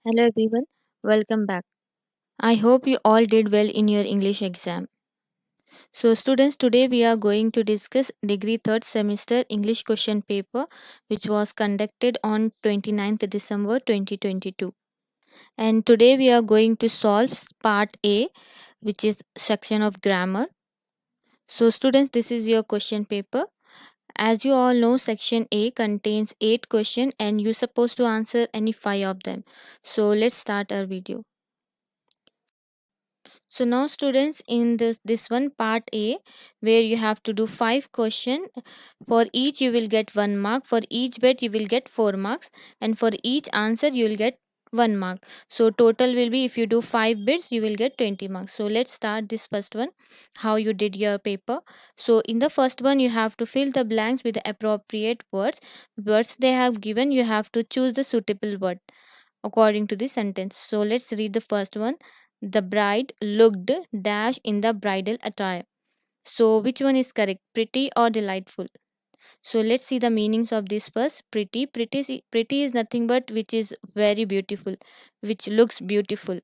Hello everyone, welcome back. I hope you all did well in your English exam. So students, today we are going to discuss degree 3rd semester English question paper which was conducted on 29th December 2022. And today we are going to solve part A, which is section of grammar. So students, this is your question paper. As you all know, section A contains 8 questions and you're supposed to answer any 5 of them. So let's start our video. So now students, in this one part A, where you have to do 5 questions, for each you will get 1 mark, for each bit you will get 4 marks, and for each answer you will get 1 mark. So total will be, if you do 5 bits you will get 20 marks. So let's start this first one, how you did your paper. So in the first one you have to fill the blanks with the appropriate words they have given. You have to choose the suitable word according to the sentence. So let's read the first one. The bride looked dash in the bridal attire. So which one is correct? Pretty or delightful? So let's see the meanings of this first. Pretty. Pretty is nothing but which is very beautiful, which looks beautiful.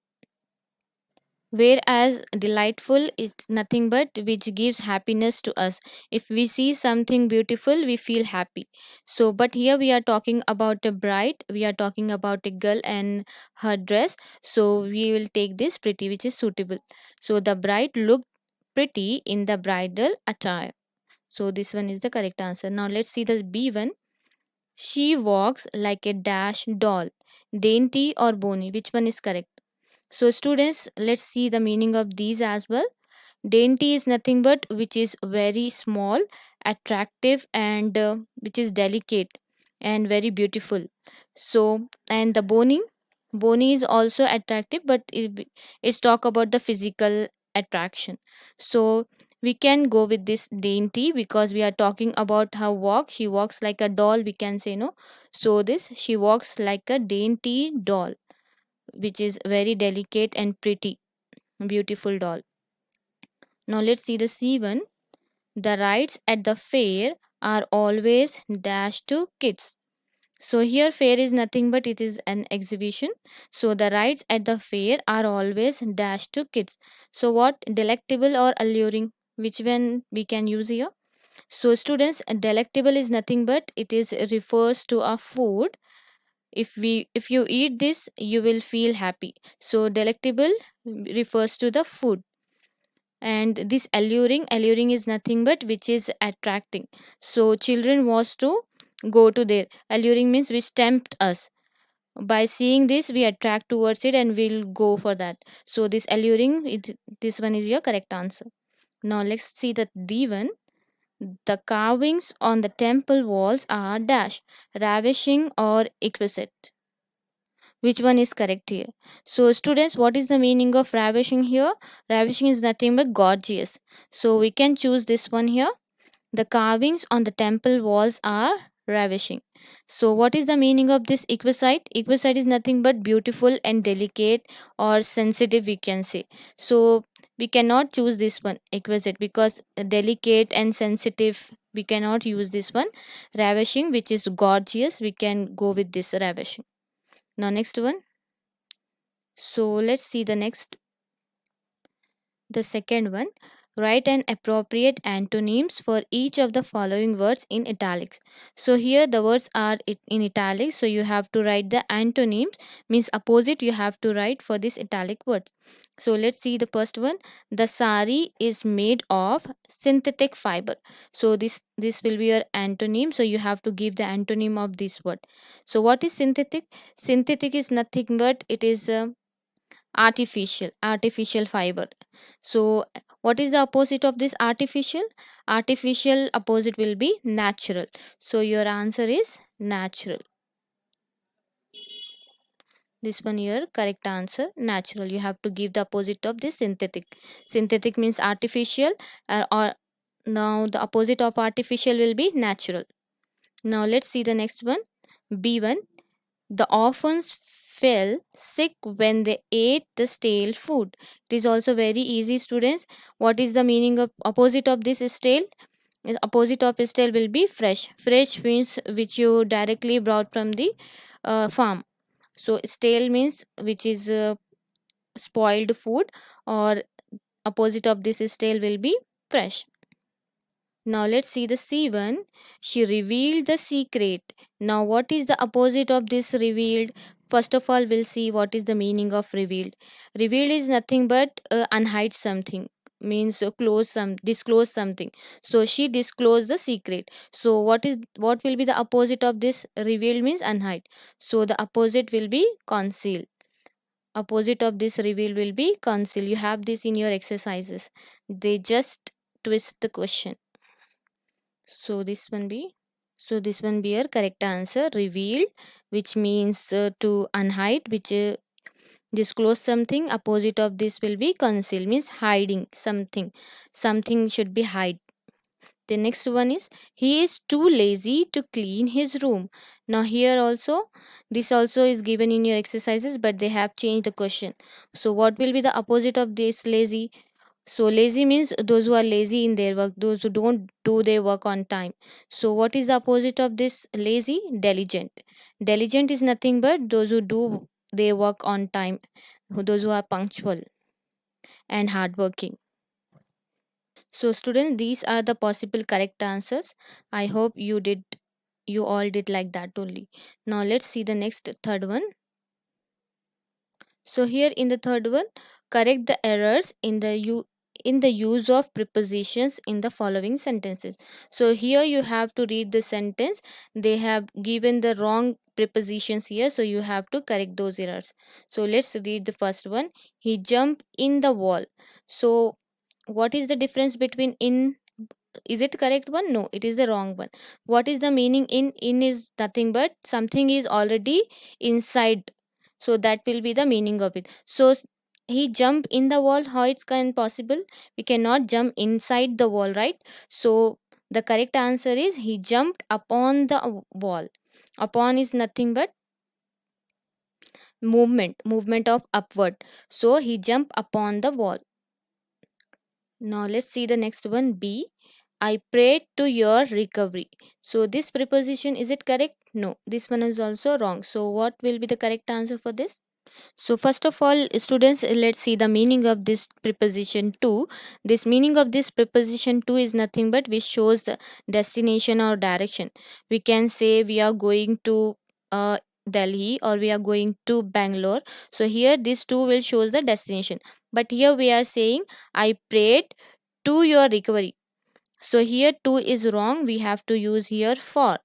Whereas delightful is nothing but which gives happiness to us. If we see something beautiful, we feel happy. So, but here we are talking about a bride, we are talking about a girl and her dress. So, we will take this pretty, which is suitable. So, the bride looked pretty in the bridal attire. So, this one is the correct answer. Now, let's see the B one. She walks like a dash doll. Dainty or bony? Which one is correct? So, students, let's see the meaning of these as well. Dainty is nothing but which is very small, attractive, and which is delicate and very beautiful. So, and the bony is also attractive, but it's talk about the physical attraction. So, we can go with this dainty because we are talking about her walk. She walks like a doll, we can say, no. So, this she walks like a dainty doll, which is very delicate and pretty, beautiful doll. Now let's see the C1. The rides at the fair are always dash to kids. So here fair is nothing but it is an exhibition. So the rides at the fair are always dash to kids. So what? Delectable or alluring? Which one we can use here? So students, delectable is nothing but it is refers to a food. If you eat this you will feel happy. So delectable refers to the food, and this alluring is nothing but which is attracting. So children wants to go to there. Alluring means which tempt us. By seeing this we attract towards it and we'll go for that. So this alluring, this one is your correct answer. Now let's see the D1. The carvings on the temple walls are dash, ravishing or exquisite. Which one is correct here? So, students, what is the meaning of ravishing here? Ravishing is nothing but gorgeous. So, we can choose this one here. The carvings on the temple walls are ravishing. So, what is the meaning of this exquisite? Exquisite is nothing but beautiful and delicate or sensitive, we can say. So, we cannot choose this one, exquisite, because delicate and sensitive, we cannot use this one. Ravishing, which is gorgeous, we can go with this ravishing. Now, next one. So let's see the next, the second one. Write an appropriate antonyms for each of the following words in italics. So here the words are in italics, so you have to write the antonyms, means opposite you have to write for this italic words. So let's see the first one. The sari is made of synthetic fiber. So this will be your antonym. So you have to give the antonym of this word. So what is synthetic? Synthetic is nothing but it is artificial fiber. So what is the opposite of this artificial? Artificial opposite will be natural. So your answer is natural. This one your correct answer, natural. You have to give the opposite of this synthetic. Synthetic means artificial, or now the opposite of artificial will be natural. Now let's see the next one. B1. The orphans fell sick when they ate the stale food. It is also very easy, students. What is the meaning of opposite of this stale? Opposite of stale will be fresh. Fresh means which you directly brought from the farm. So stale means which is spoiled food, or opposite of this stale will be fresh. Now let's see the C1. She revealed the secret. Now what is the opposite of this revealed? First of all, we'll see what is the meaning of revealed. Revealed is nothing but unhide something, means disclose something. So she disclosed the secret. So what will be the opposite of this? Revealed means unhide. So the opposite will be conceal. Opposite of this reveal will be conceal. You have this in your exercises. They just twist the question. So this one be your correct answer. Revealed, which means to unhide, which disclose something. Opposite of this will be conceal, means hiding something. Something should be hide. The next one is he is too lazy to clean his room. Now here also, this also is given in your exercises, but they have changed the question. So what will be the opposite of this lazy? So lazy means those who are lazy in their work, those who don't do their work on time. So what is the opposite of this lazy? Diligent. Diligent is nothing but those who do their work on time, those who are punctual and hardworking. So students, these are the possible correct answers. I hope you all did like that only. Now let's see the next third one. So here in the third one, correct the errors in the use of prepositions in the following sentences. So here you have to read the sentence. They have given the wrong prepositions here, so you have to correct those errors. So let's read the first one. He jumped in the wall. So what is the difference between in? Is it correct one? No, it is the wrong one. What is the meaning in is nothing but something is already inside, so that will be the meaning of it. So he jump in the wall. How it's can possible? We cannot jump inside the wall, right? So the correct answer is he jumped upon the wall. Upon is nothing but movement of upward. So he jumped upon the wall. Now let's see the next one. B. I prayed to your recovery. So this preposition, is it correct? No, this one is also wrong. So what will be the correct answer for this? So first of all, students, let's see the meaning of this preposition to. This meaning of this preposition to is nothing but which shows the destination or direction. We can say we are going to Delhi, or we are going to Bangalore. So here this to will shows the destination. But here we are saying I prayed to your recovery. So here to is wrong. We have to use here for.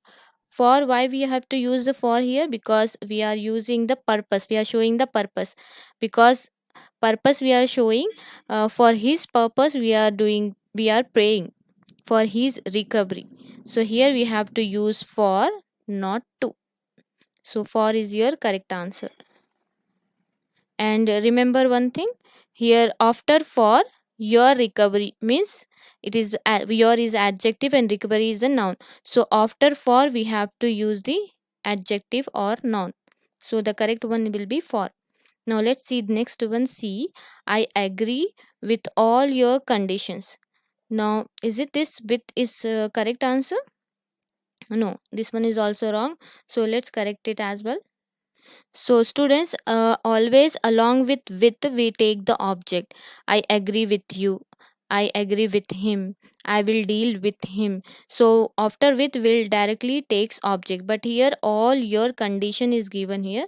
For why we have to use the for here? Because we are using the purpose. We are showing the purpose. Because purpose we are showing, for his purpose we are praying for his recovery. So here we have to use for, not to. So for is your correct answer. And remember one thing here, after for your recovery means it is your is adjective and recovery is a noun. So after for we have to use the adjective or noun. So the correct one will be for. Now let's see the next one. C. I agree with all your conditions. Now is it this with is correct answer? No, this one is also wrong. So let's correct it as well. So students, always along with we take the object. I agree with you. I agree with him. I will deal with him. So after with will directly takes object. But here all your condition is given here.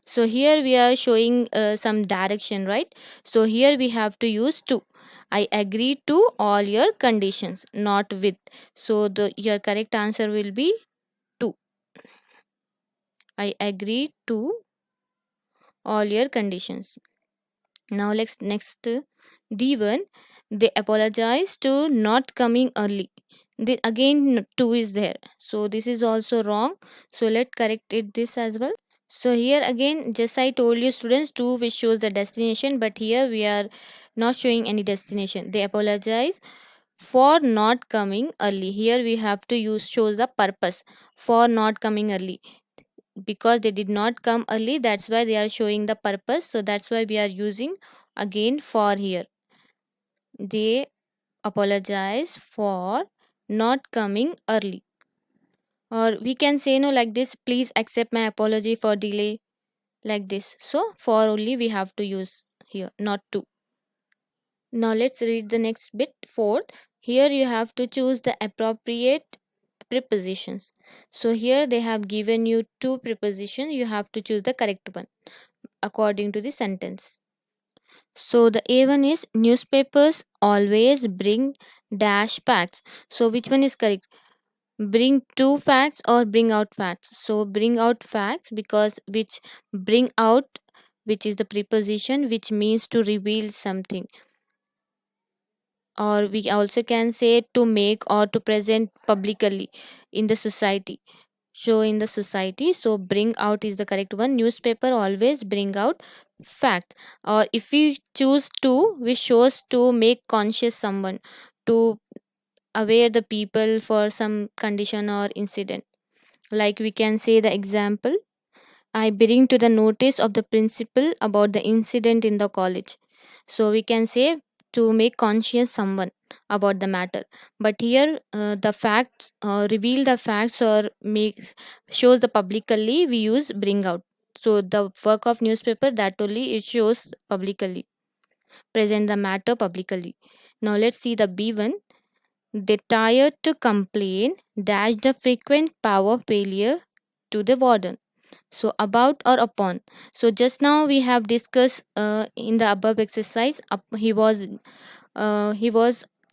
So here we are showing some direction, right? So here we have to use to. I agree to all your conditions, not with. So the your correct answer will be to. I agree to all your conditions. Now let's next D1. They apologize to not coming early. Again two is there. So this is also wrong. So let's correct it this as well. So here again, just I told you students two which shows the destination, but here we are not showing any destination. They apologize for not coming early. Here we have to use shows the purpose for not coming early, because they did not come early, that's why they are showing the purpose. So that's why we are using again for here. They apologize for not coming early, or we can say no like this, please accept my apology for delay. like this. So for only we have to use here, not to. Now let's read the next bit. Fourth, here you have to choose the appropriate prepositions. So here they have given you two prepositions. You have to choose the correct one according to the sentence. So the A1 is newspapers always bring dash facts. So which one is correct? Bring two facts or bring out facts? So bring out facts, because which bring out, which is the preposition which means to reveal something, or we also can say to make or to present publicly in the society, show in the society. So bring out is the correct one. Newspaper always bring out facts. Or if we choose to, we shows to make conscious someone, to aware the people for some condition or incident. Like we can say the example, I bring to the notice of the principal about the incident in the college. So we can say to make conscious someone about the matter. But here the facts, reveal the facts or make shows the publicly, we use bring out. So the work of newspaper, that only it shows publicly, present the matter publicly. Now let's see the B1. They tired to complain dash the frequent power failure to the warden. So about or upon. So just now we have discussed in the above exercise, he was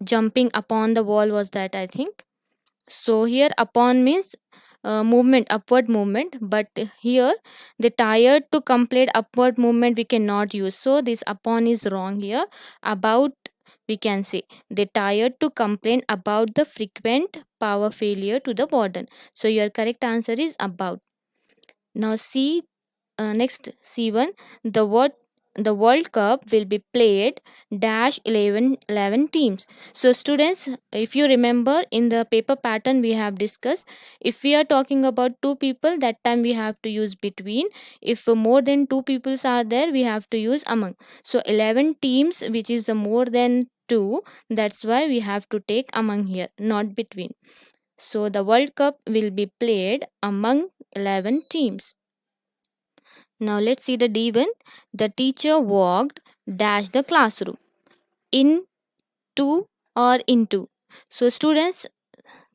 jumping upon the wall, was that, I think. So here upon means movement, upward movement, but here the tired to complete upward movement we cannot use, so this upon is wrong here. About, we can say they tired to complain about the frequent power failure to the warden. So your correct answer is about. Now see, next C1, the World Cup will be played dash 11 teams. So students, if you remember in the paper pattern we have discussed, if we are talking about two people, that time we have to use between. If more than two peoples are there, we have to use among. So 11 teams, which is more than two, that's why we have to take among here, not between. So the World Cup will be played among 11 teams. Now let's see the D1. The teacher walked dash the classroom. Into or into. So students,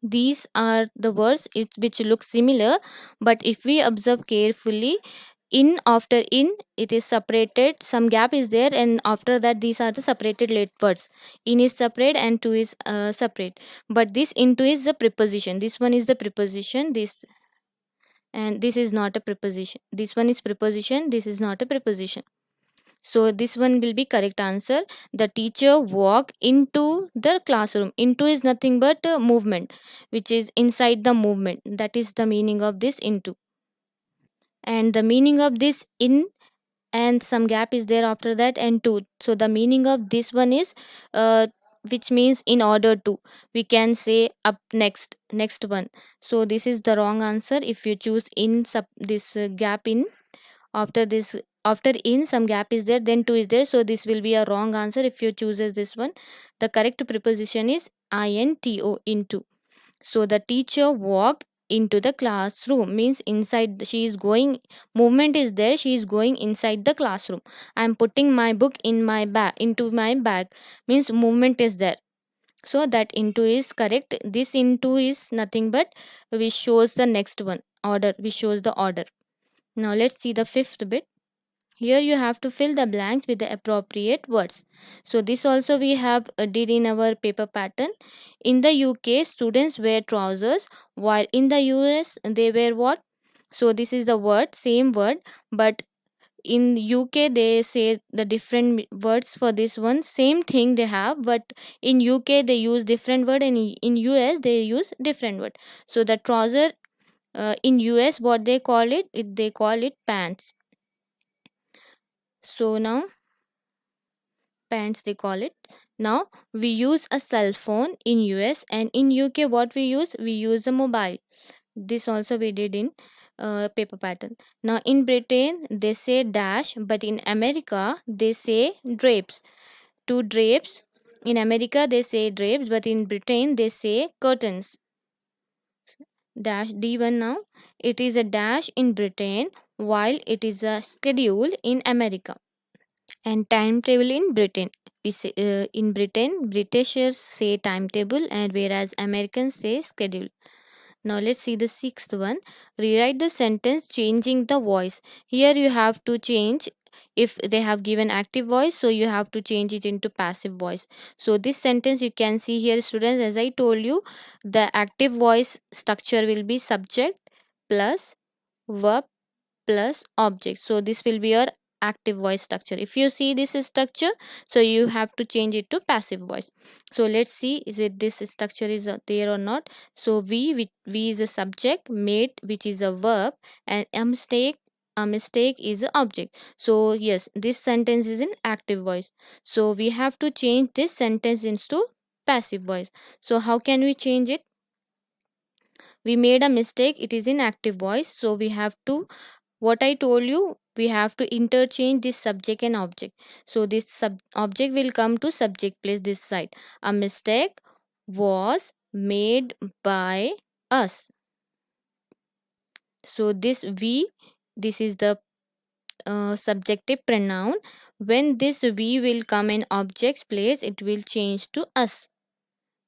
these are the words which look similar, but if we observe carefully, in after in it is separated, some gap is there, and after that these are the separated late words. In is separate and to is separate. But this into is the preposition. This one is the preposition. This, and this is not a preposition. This one is preposition. This is not a preposition. So this one will be correct answer. The teacher walked into the classroom. Into is nothing but movement, which is inside the movement. That is the meaning of this into. And the meaning of this in, and some gap is there after that, and to. So the meaning of this one is which means in order to. We can say up next, next one. So this is the wrong answer. If you choose in this gap in, after this, after in some gap is there, then to is there, so this will be a wrong answer if you chooses this one. The correct preposition is into, into. So the teacher walked into the classroom means inside, she is going, movement is there, she is going inside the classroom. I am putting my book in my bag, into my bag, means movement is there. So that into is correct. This into is nothing but which shows the next one, order, which shows the order. Now let's see the fifth bit. Here you have to fill the blanks with the appropriate words. So this also we have did in our paper pattern. In the UK, students wear trousers, while in the US they wear what? So this is the word, same word, but in UK they say the different words for this one. Same thing they have, but in UK they use different word, and in US they use different word. So the trouser, in US what they call it, they call it pants. So now pants they call it. Now we use a cell phone in US, and in UK what we use a mobile. This also we did in paper pattern. Now in Britain they say dash, but in America they say drapes. Two drapes. In America they say drapes, but in Britain they say curtains. Dash D1 now. It is a dash in Britain, while it is a schedule in America. And timetable in Britain. In Britain, Britishers say timetable, and whereas Americans say schedule. Now let's see the sixth one. Rewrite the sentence changing the voice. Here you have to change, if they have given active voice, so you have to change it into passive voice. So this sentence you can see here, students, as I told you, the active voice structure will be subject plus verb plus object. So this will be your active voice structure. If you see this structure, so you have to change it to passive voice. So let's see, is it this structure is there or not. So we is a subject, made which is a verb, and a mistake is a object. So yes, this sentence is in active voice. So we have to change this sentence into passive voice. So how can we change it? We made a mistake, it is in active voice, so we have to, what I told you, we have to interchange this subject and object. So this object will come to subject place this side. A mistake was made by us. So this is the subjective pronoun. When this we will come in object's place, it will change to us.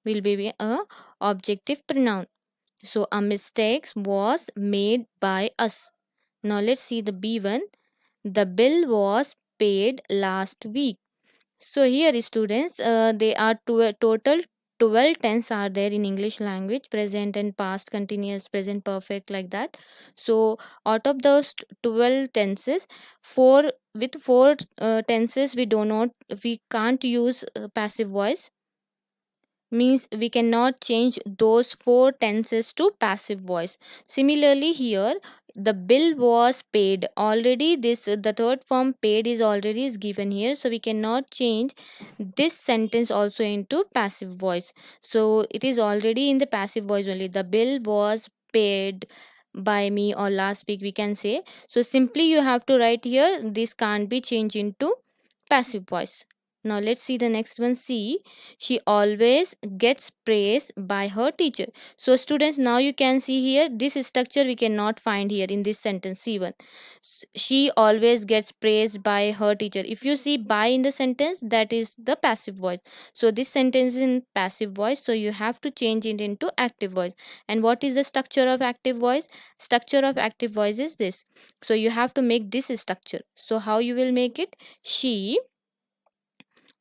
Will be a objective pronoun. So a mistake was made by us. Now let's see the B1. The bill was paid last week. So here students, they are total 12 tense are there in English language: present and past continuous, present perfect, like that. So out of those 12 tenses, four tenses we can't use passive voice, means we cannot change those four tenses to passive voice. Similarly here, the bill was paid already, this the third form paid is already is given here, so we cannot change this sentence also into passive voice. So it is already in the passive voice only. The bill was paid by me, or last week we can say. So simply you have to write here, this can't be changed into passive voice. Now let's see the next one. C. She always gets praise by her teacher. So students, now you can see here, this structure we cannot find here in this sentence C1. She always gets praised by her teacher. If you see by in the sentence, that is the passive voice. So this sentence is in passive voice, so you have to change it into active voice. And what is the structure of active voice? Structure of active voice is this. So you have to make this structure. So how you will make it? She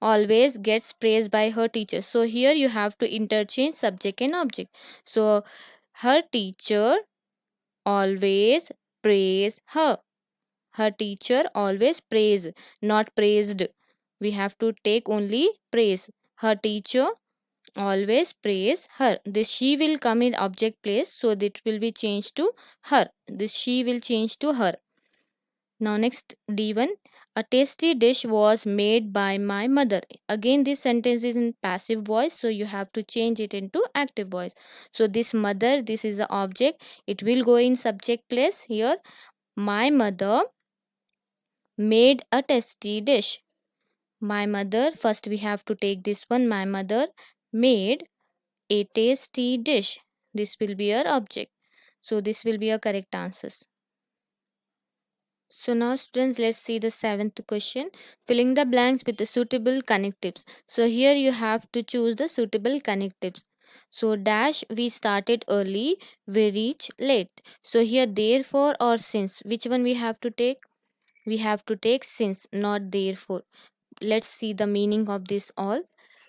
always gets praised by her teacher. So here you have to interchange subject and object. So her teacher always praise her. Her teacher always praise, not praised. We have to take only praise. Her teacher always praise her. This she will come in object place, so that will be changed to her. This she will change to her. Now next D1. A tasty dish was made by my mother. Again this sentence is in passive voice, so you have to change it into active voice. So this mother, this is the object, it will go in subject place here. My mother made a tasty dish. My mother, first we have to take this one. My mother made a tasty dish. This will be your object. So this will be your correct answers. So now students, let's see the seventh question. Filling the blanks with the suitable connectives. So here you have to choose the suitable connectives. So dash, we started early, we reach late. So here therefore or since, which one we have to take? We have to take since, not therefore. Let's see the meaning of this all.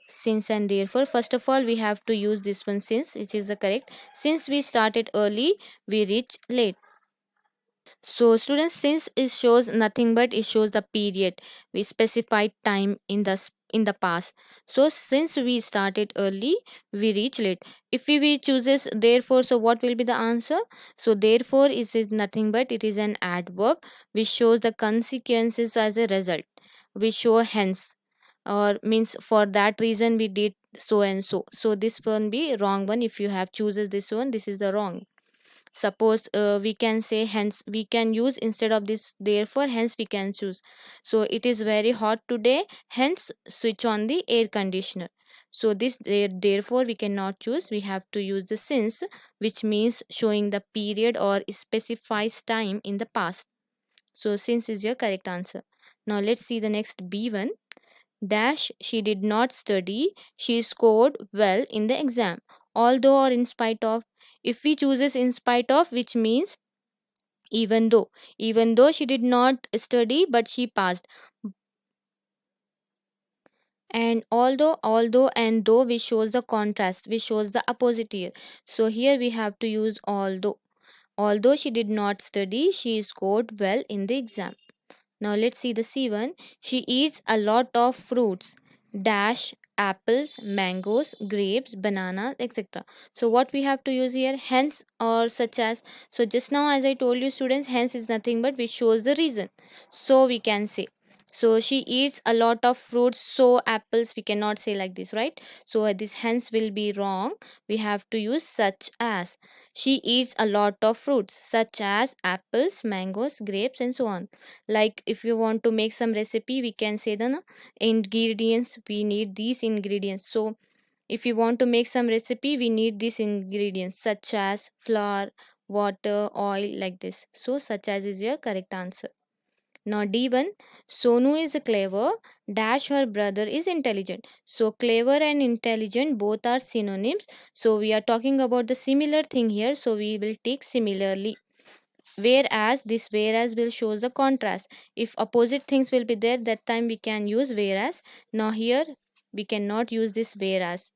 Since and therefore. First of all, we have to use this one since, which is the correct. Since we started early, we reach late. So students, since it shows nothing but it shows the period. We specified time in in the past. So since we started early, we reach late. If we chooses therefore, so what will be the answer? So therefore is nothing but it is an adverb which shows the consequences as a result. We show hence, or means for that reason we did so and so. So this one be wrong one. If you have chooses this one, this is the wrong. Suppose we can say hence, we can use instead of this therefore, hence we can choose. So it is very hot today, hence switch on the air conditioner. So this therefore we cannot choose, we have to use the since, which means showing the period or specifies time in the past. So since is your correct answer. Now let's see the next B1. Dash, she did not study, she scored well in the exam. Although or in spite of. If we chooses in spite of, which means even though. Even though she did not study, but she passed. And although and though, which shows the contrast, which shows the opposite here. So here we have to use although. Although she did not study, she scored well in the exam. Now let's see the C1. She eats a lot of fruits. Dash, apples, mangoes, grapes, bananas, etc. So what we have to use here, hence or such as. So just now as I told you students, hence is nothing but which shows the reason. So we can say. So she eats a lot of fruits, so apples we cannot say like this, right? So this hence will be wrong. We have to use such as. She eats a lot of fruits such as apples, mangoes, grapes and so on. Like if you want to make some recipe, we can say the ingredients, we need these ingredients. So if you want to make some recipe, we need these ingredients such as flour, water, oil, like this. So such as is your correct answer. Now D1. Sonu is clever, dash her brother is intelligent. So clever and intelligent both are synonyms, so we are talking about the similar thing here, so we will take similarly. Whereas this whereas will shows the contrast. If opposite things will be there, that time we can use whereas. Now here we cannot use this whereas.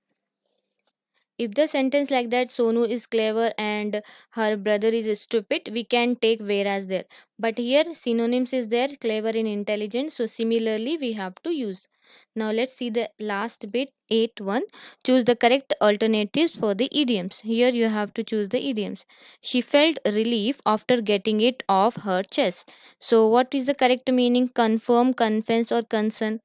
If the sentence like that, Sonu is clever and her brother is stupid, we can take whereas there. But here synonyms is there, clever and intelligent, so similarly we have to use. Now let's see the last bit, 8 1. Choose the correct alternatives for the idioms. Here you have to choose the idioms. She felt relief after getting it off her chest. So what is the correct meaning? Confirm, confess or concern?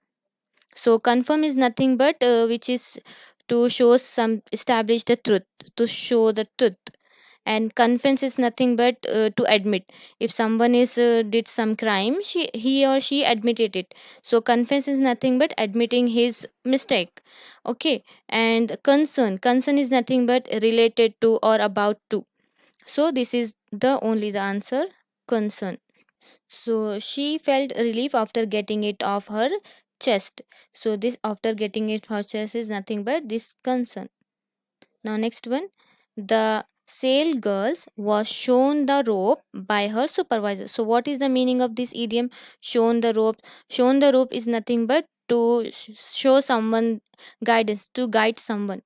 So confirm is nothing but which is to show some establish the truth, to show the truth. And confess is nothing but to admit. If someone is did some crime, he or she admitted it. So confess is nothing but admitting his mistake. Okay. And concern is nothing but related to or about to. So this is the only the answer, concern. So she felt relief after getting it off her chest. So this after getting it off her chest is nothing but this concern. Now next one. The sale girls was shown the rope by her supervisor. So what is the meaning of this idiom? Shown the rope. Shown the rope is nothing but to show someone guidance, to guide someone,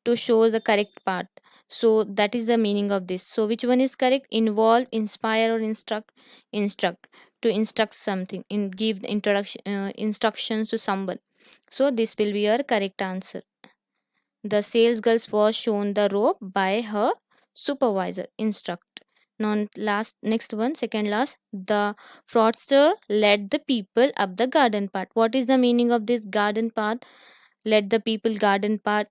to show the correct path. So that is the meaning of this. So which one is correct? Involve, inspire or instruct? Instruct. To instruct something, in give the introduction instructions to someone. So this will be your correct answer. The sales girl was shown the rope by her supervisor. Instruct. Now last next one, second last. The fraudster led the people up the garden path. What is the meaning of this garden path? Let the people garden path.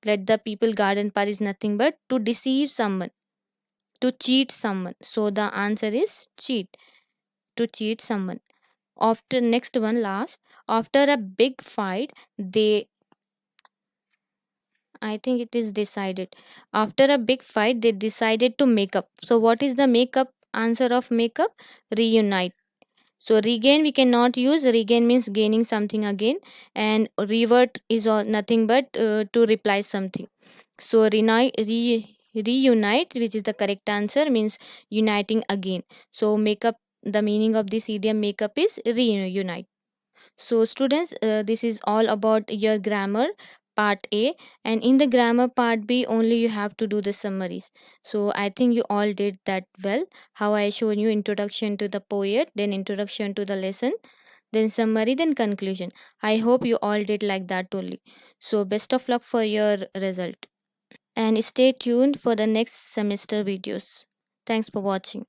Let the people garden path is nothing but to deceive someone, to cheat someone. So the answer is cheat, to cheat someone. After next one last, after a big fight, they, I think it is decided. After a big fight, they decided to make up. So what is the make up? Answer of make up? Reunite. So regain we cannot use. Regain means gaining something again, and revert is all, nothing but to reply something. So reunite, which is the correct answer, means uniting again. So make up, the meaning of this idiom make up is reunite. So students, this is all about your grammar part A, and in the grammar part B only you have to do the summaries. So I think you all did that well. How I shown you introduction to the poet, then introduction to the lesson, then summary, then conclusion. I hope you all did like that only. So best of luck for your result, and stay tuned for the next semester videos. Thanks for watching.